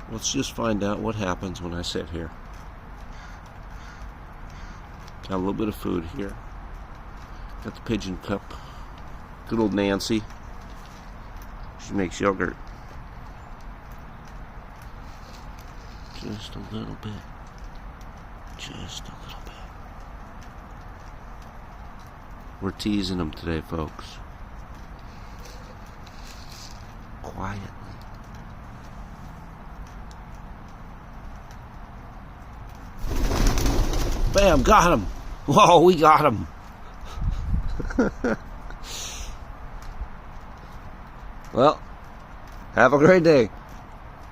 Let's just find out what happens when I sit here. Got a little bit of food here. Got the pigeon cup. Good old Nancy. She makes yogurt. Just a little bit. Just a little bit. We're teasing them today, folks. Quietly. Bam, got him. Whoa, we got him. Well, have a great day.